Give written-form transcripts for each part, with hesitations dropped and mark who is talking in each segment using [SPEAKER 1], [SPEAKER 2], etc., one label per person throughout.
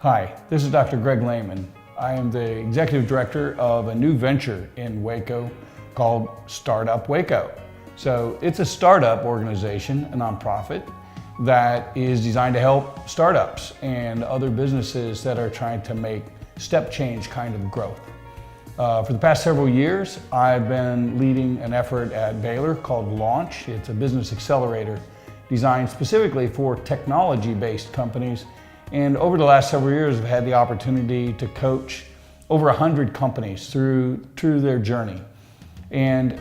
[SPEAKER 1] Hi, this is Dr. Greg Lehman. I am the executive director of a new venture in Waco called Startup Waco. So it's a startup organization, a nonprofit, that is designed to help startups and other businesses that are trying to make step change kind of growth. For the past several years, I've been leading an effort at Baylor called Launch. It's a business accelerator designed specifically for technology-based companies. And over the last several years, I've had the opportunity to coach over 100 companies through their journey. And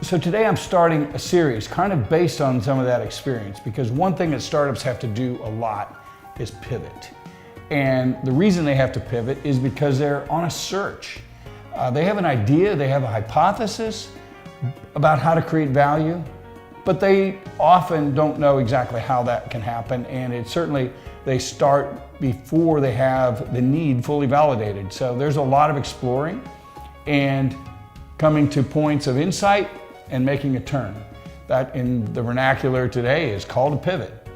[SPEAKER 1] so today I'm starting a series kind of based on some of that experience, because one thing that startups have to do a lot is pivot. And the reason they have to pivot is because they're on a search. They have an idea, they have a hypothesis about how to create value, but they often don't know exactly how that can happen. And it certainly, they start before they have the need fully validated. So there's a lot of exploring and coming to points of insight and making a turn. That in the vernacular today is called a pivot.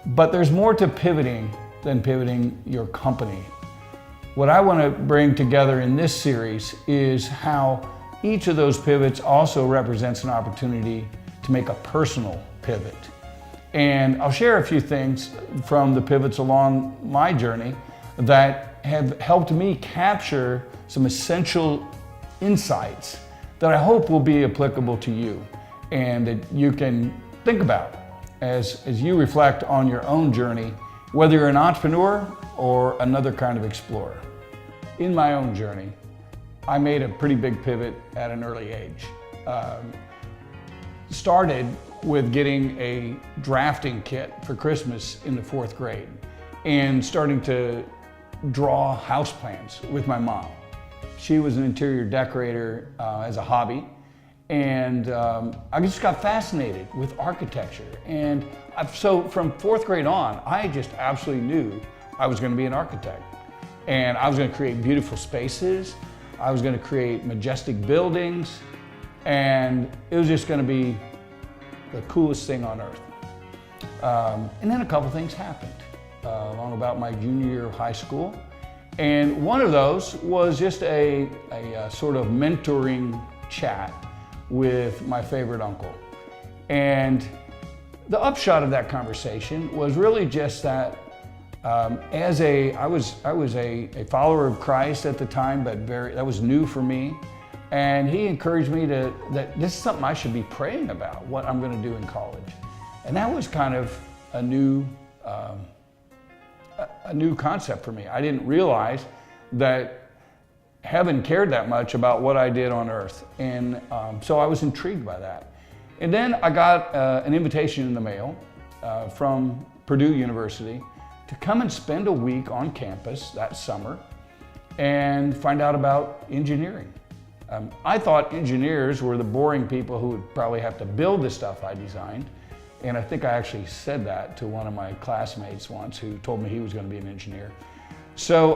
[SPEAKER 1] But there's more to pivoting than pivoting your company. What I want to bring together in this series is how each of those pivots also represents an opportunity to make a personal pivot. And I'll share a few things from the pivots along my journey that have helped me capture some essential insights that I hope will be applicable to you and that you can think about as you reflect on your own journey, whether you're an entrepreneur or another kind of explorer. In my own journey, I made a pretty big pivot at an early age. Started with getting a drafting kit for Christmas in the 4th grade and starting to draw house plans with my mom. She was an interior decorator as a hobby, and I just got fascinated with architecture. And so from 4th grade on, I just absolutely knew I was going to be an architect. And I was going to create beautiful spaces, I was going to create majestic buildings, and it was just going to be the coolest thing on earth. And then a couple things happened along about my junior year of high school. And one of those was just a sort of mentoring chat with my favorite uncle. And the upshot of that conversation was really just that I was a follower of Christ at the time, but that was new for me. And he encouraged me that this is something I should be praying about, what I'm going to do in college. And that was kind of a new concept for me. I didn't realize that heaven cared that much about what I did on earth. And so I was intrigued by that. And then I got an invitation in the mail from Purdue University to come and spend a week on campus that summer and find out about engineering. I thought engineers were the boring people who would probably have to build the stuff I designed. And I think I actually said that to one of my classmates once who told me he was going to be an engineer. So,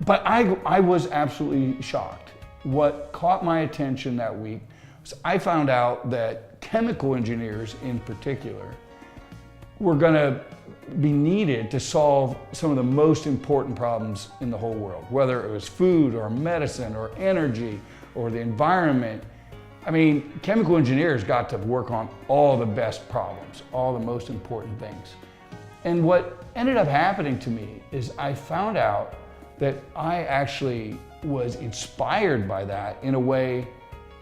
[SPEAKER 1] but I was absolutely shocked. What caught my attention that week was I found out that chemical engineers in particular were going to be needed to solve some of the most important problems in the whole world, whether it was food or medicine or energy or the environment. I mean, chemical engineers got to work on all the best problems, all the most important things. And what ended up happening to me is I found out that I actually was inspired by that in a way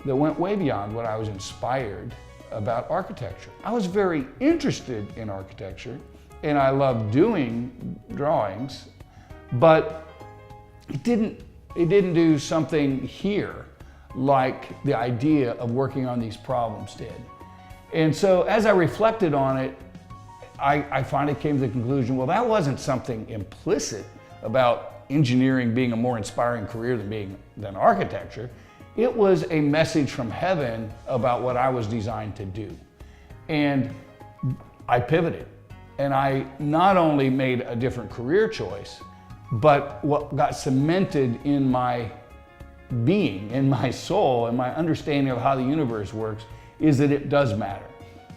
[SPEAKER 1] that went way beyond what I was inspired about architecture. I was very interested in architecture and I loved doing drawings, but it didn't do something here like the idea of working on these problems did. And so as I reflected on it, I finally came to the conclusion, well, that wasn't something implicit about engineering being a more inspiring career than architecture. It was a message from heaven about what I was designed to do. And I pivoted. And I not only made a different career choice, but what got cemented in my being, in my soul, and my understanding of how the universe works is that it does matter.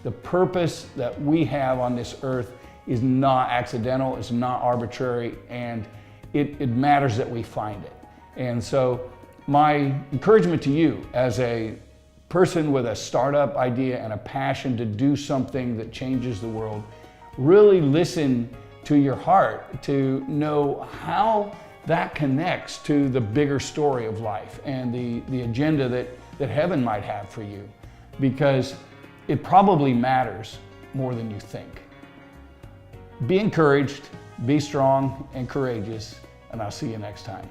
[SPEAKER 1] The purpose that we have on this earth is not accidental, it's not arbitrary, and it matters that we find it. And so my encouragement to you as a person with a startup idea and a passion to do something that changes the world, really listen to your heart to know how that connects to the bigger story of life and the agenda that heaven might have for you, because it probably matters more than you think. Be encouraged, be strong and courageous, and I'll see you next time.